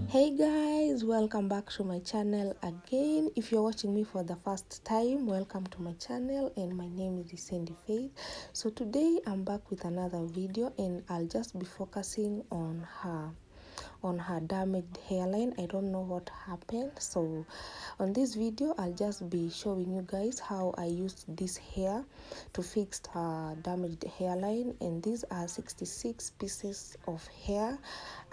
Hey guys, welcome back to my channel again. If you're watching me for the first time, welcome to my channel, and my name is Cindy Faith. So today I'm back with another video, and I'll just be focusing on her damaged hairline. I don't know what happened, so on this video I'll just be showing you guys how I used this hair to fix her damaged hairline. And these are 66 pieces of hair.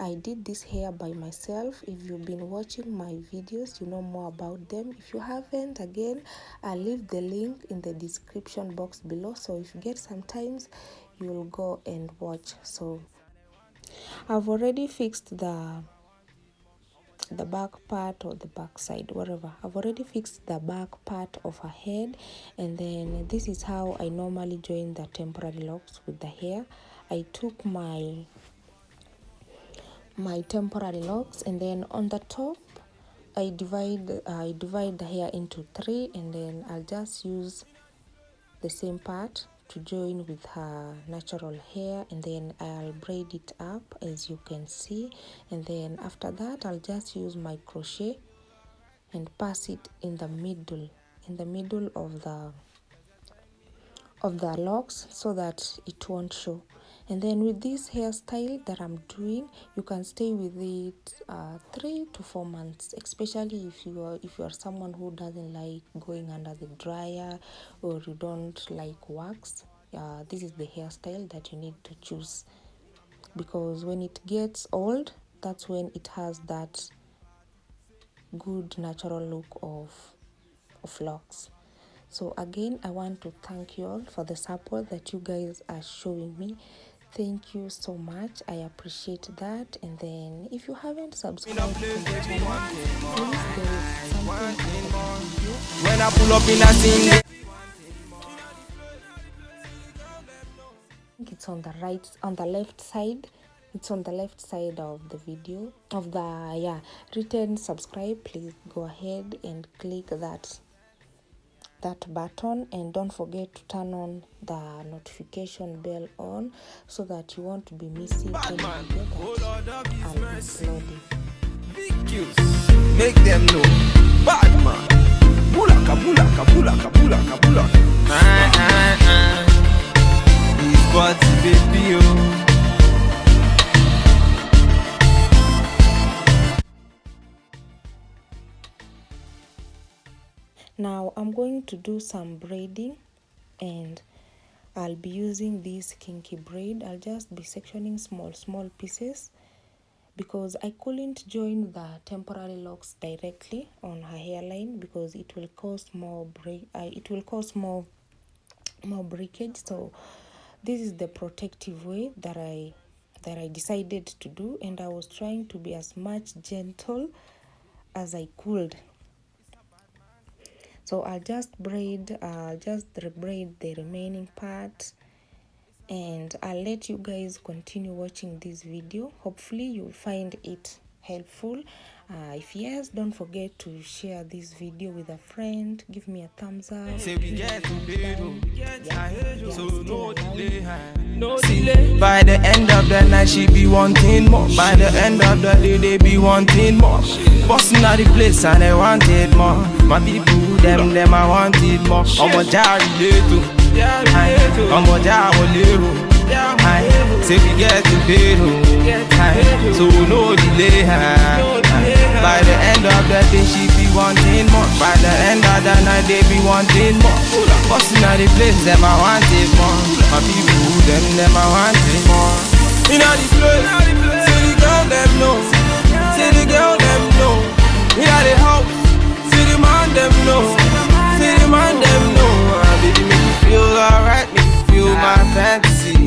I did this hair by myself. If you've been watching my videos, you know more about them. If you haven't, again, I'll leave the link in the description box below, so if you get some times, you'll go and watch. So I've already fixed the back part, or the back side, whatever. I've already fixed the back part of her head, and then this is how I normally join the temporary locks with the hair. I took my temporary locks, and then on the top I divide the hair into 3, and then I'll just use the same part to join with her natural hair, and then I'll braid it up, as you can see. And then after that I'll just use my crochet and pass it in the middle of the locks, so that it won't show. And then with this hairstyle that I'm doing, you can stay with it 3 to 4 months, especially if you are someone who doesn't like going under the dryer, or you don't like wax. This is the hairstyle that you need to choose, because when it gets old, that's when it has that good natural look of locks. So again, I want to thank you all for the support that you guys are showing me. Thank you so much. I appreciate that. And then if you haven't subscribed to my channel, please, there is something when I pull up in a scene. I think it's on the left side. It's on the left side of the video, of the written subscribe. Please go ahead and click that button, and don't forget to turn on the notification bell on, so that you won't be missing any video that I'm uploading. Make them know, bad man. Bulaka, bulaka, bulaka, bulaka, bulaka. He's body, baby, oh. Now I'm going to do some braiding, and I'll be using this kinky braid. I'll just be sectioning small pieces, because I couldn't join the temporary locks directly on her hairline, because it will cause more breakage. So this is the protective way that I decided to do, and I was trying to be as much gentle as I could. So I'll just rebraid the remaining part, and I'll let you guys continue watching this video. Hopefully you'll find it helpful. If yes, don't forget to share this video with a friend. Give me a thumbs up. Say we get to play, so no delay. No delay. By the end of the night, she be wanting more. By the end of the day, they be wanting more. Busting out the place and they wanted more. My people, them I wanted more. I'm a jar related. I'm a jar related. Say we get to pay, so no delay. By the end of the day, she be wanting more. By the end of the night, they be wanting more. Busting out the place, them I wanted more. My people, them I wanted more. In all the place, see the girl, them know. See the girl, them know. In all the house, see the man, them know. See the man, them know. Baby, make me feel alright, make me feel my fantasy,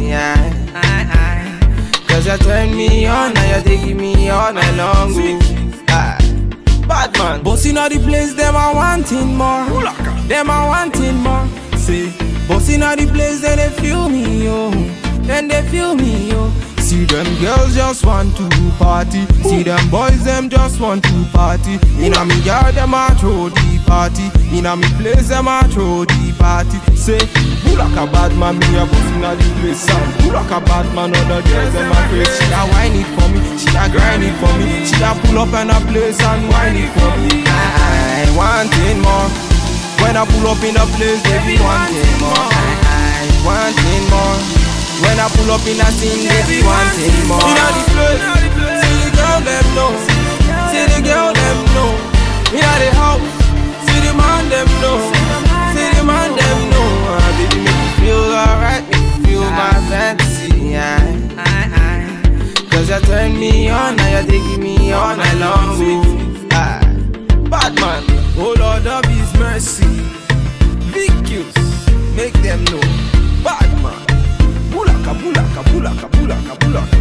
Cause you turn me on, now you're taking me all night long. Bad man, bossing all the place, them are wanting more. Them are wanting more. See, bossing all the place, then they feel me, yo. Then they feel me, yo. See them girls just want to party. See them boys them just want to party. Inna me yard them a throw the party. Inna me place them a throw the party. Say, who like a bad man, me a boss inna the place. Who like a bad man, other girls them a crazy. She a whine it for me, she a grind it for me. She a pull up in a place and whine it for me. I wanting more. When I pull up in a place, they be wanting more. I wanting more. When I pull up in a scene, they be wanting more. Inna the place, see the girl them know. See the girl them know. Inna the house, see the man them know. See the man them know. Baby, make me feel alright, make me feel my fantasy. Cause you turn me on, now you taking me all night long. Bad man, oh Lord of His mercy. VQs, make them know. Bad man, bulaka, bulaka, bulaka, bulaka, bulaka.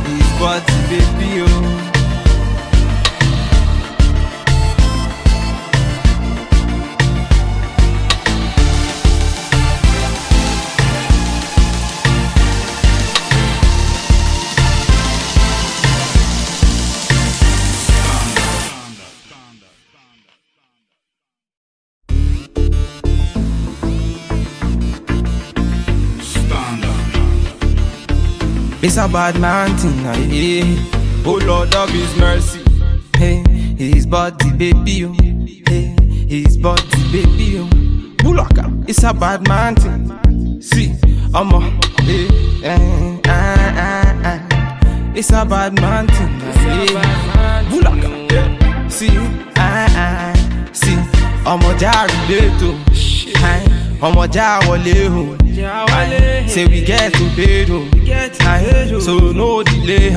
His body, baby, oh. It's a bad man thing, yeah. Oh Lord of His mercy. Hey, His body, baby, oh. Hey, His body, baby, oh. Bulaka, it's a bad man thing. See, I'm a, it's a bad man thing, yeah. Bulaka, see, see, I'm a jari to. I'm a jawale, say we get to bed, so no delay.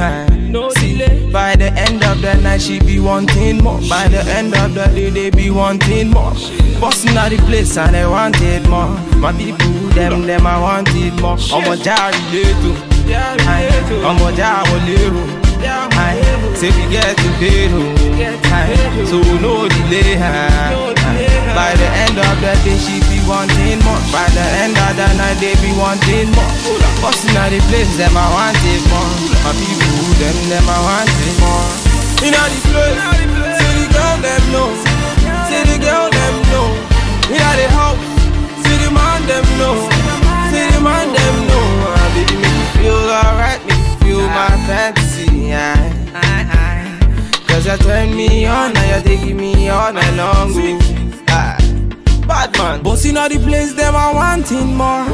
See, by the end of the night she be wanting more. By the end of the day they be wanting more. Busting out the place and they wanted more. My people, them I wanted more. I'm a jawale, I'm a jawale. Say we get to bed, so no delay. By the end of the day she be wanting more. By the end of the night they be wanting more. Busting out the place, them I wanted more. My people, them I wanted more. Inna the place, see the girl them know. See the girl them know. Inna the house, see the man them know. See the man them know. Baby, make me feel alright, make me feel my fantasy. Cause you turn me on, now you taking me all night long. Bad man, bossing out the place, them I wanting more.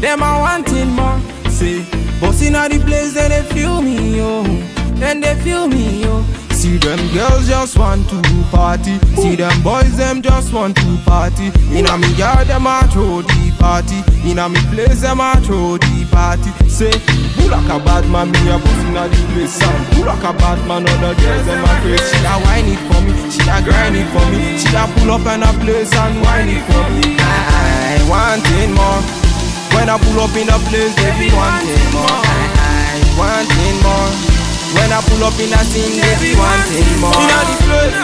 Them I wanting more. See, bossing out the place, then they feel me, yo. Then they feel me, yo. See them girls just want to party. See them boys, them just want to party. Inna me yard, them a throw the party. Inna me place, them a throw the party. Say, who like a bad man, me a bossing out the place. Who like a bad man, other girls, them a crazy. She a whine it for me, she a grind it for me. She a pull up in a place and whine it for me. I wanting more. When I pull up in a place, they be wanting more. I wanting more. When I pull up in a scene, they be wanting more. Inna the place,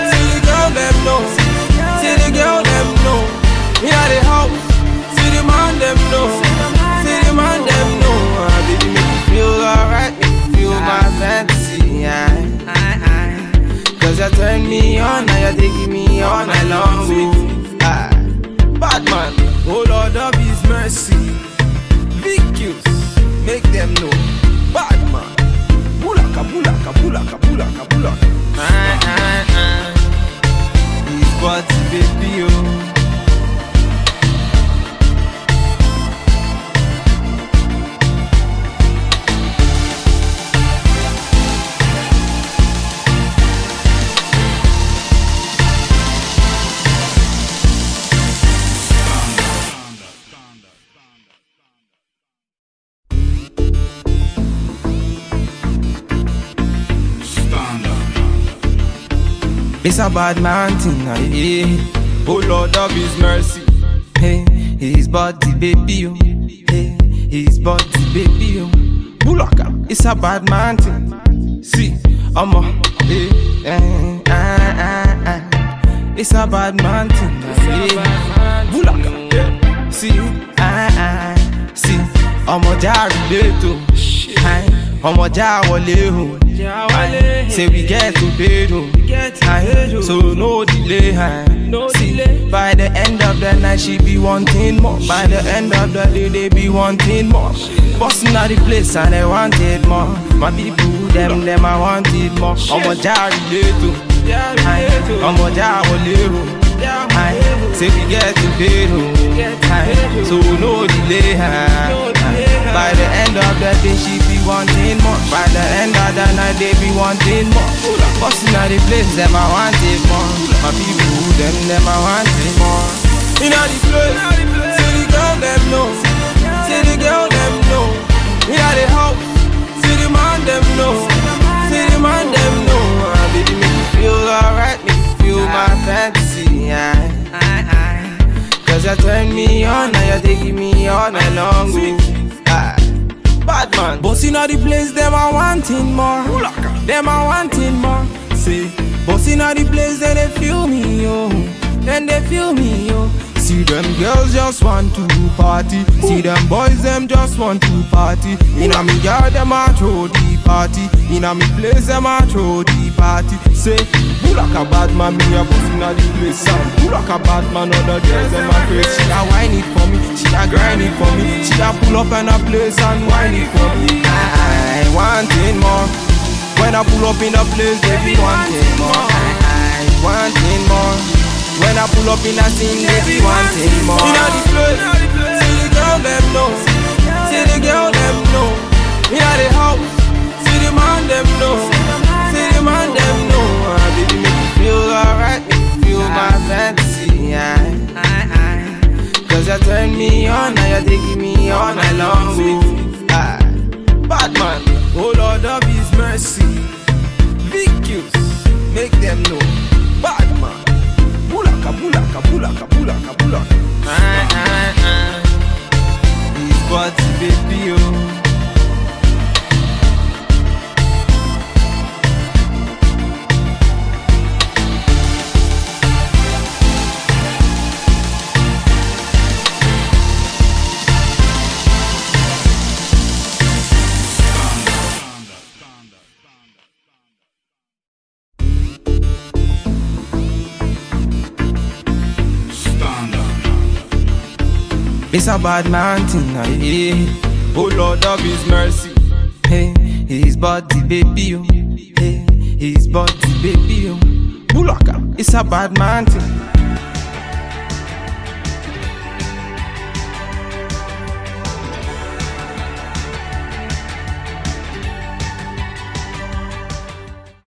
see the girl them know. See the girl them know. Inna the house, see the man them know. See the man them know. Baby, make me feel alright, make me feel my fantasy. Cause you turn me on, now you taking me all night long. Bad man, oh Lord of His mercy. VQs, make them know. Bad man. Bulaka, bulaka, bulaka, bulaka, bulaka. His body, baby, oh. It's a bad man thing, yeah. Oh Lord of His mercy. Hey, His body, baby, oh. Hey, His body, baby, oh. Bulaka, it's a bad man thing. See, I'm a, it's a bad man thing, yeah. Bulaka, see, see, Ọmọ já relate o. Ọmọ já wọlé o. Say we get to bed o. So no delay. See, by the end of the night she be wanting more. By the end of the day they be wanting more. Busting out the place and they wanted more. My people, them I wanted more. Ọmọ já relate o. Ọmọ já wọlé o. Say we get to bed o. So no delay. By the end of the day she be wanting more. By the end of the night they be wanting more. Busting out the place, them I wanted more. My people, them I wanted more. Inna the place, say the girl them know. Say the girl them know. Inna the house, say the man them know. Say the man them know. Baby make me feel alright, make me feel my fantasy. Cause you turn me on, now you're taking me all night long. Bad man, bossing out the place, them I wanting more. Them I wanting more. See, bossing out the place, then they feel me, yo. Then they feel me, yo. See them girls just want to party. See them boys, them just want to party. Inna me yard, them a throw the party. Inna me place, them a throw the party. Say, who like a bad man, me a bossing out the place. Who like a bad man, other girls, them a crazy. She a whine it for me, she a grind it for me. She a pull up in a place and whine it for me. I wanting more. When I pull up in a place, they be wanting more. I wanting more. When I pull up in a scene, they be wanting more. Inna the place, see the girl them know. See the girl them know. Inna the house, see the man them know. See the man them know. Baby make me feel alright, make me feel my fantasy. Cause you turn me on, now you're taking me all night long. Bad man, oh Lord of His mercy. Vicus, make them know. Bad man. Bulaka, bulaka, bulaka, bulaka, bulaka. His body, baby, oh. It's a bad man thing, oh Lord of His mercy. Hey, His body, baby, oh. Hey, His body, baby, oh. Bulaka, it's a bad man thing.